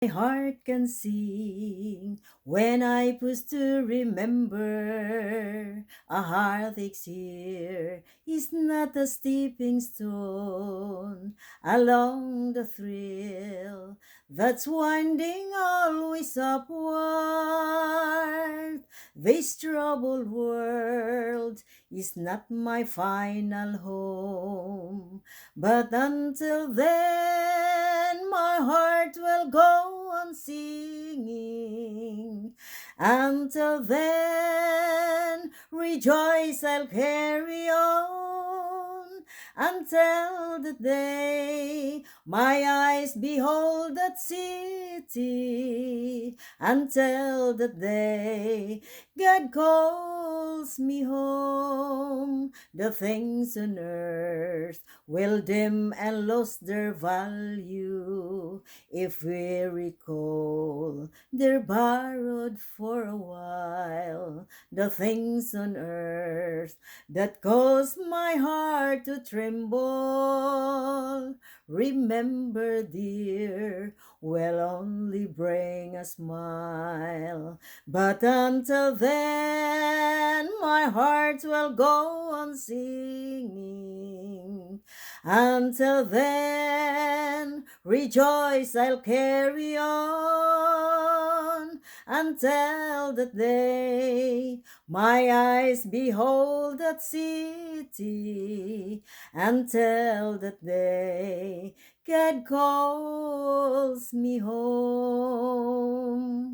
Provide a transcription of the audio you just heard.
My heart can sing when I pause to remember. A heartache's here is not a stepping stone along the thrill that's winding always upward. This troubled world is not my final home, but until then, my heart will go on singing. Until then, rejoice, I'll carry on. Until the day my eyes behold that city. Until the day God calls me home. The things on earth will dim and lose their value if we recall they're borrowed for a while. The things on earth that cause my heart to tremble, remember, dear, will only bring a smile. But until then, my heart will go on singing. Until then, rejoice, I'll carry on. Until the day my eyes behold that city. Until that day God calls me home.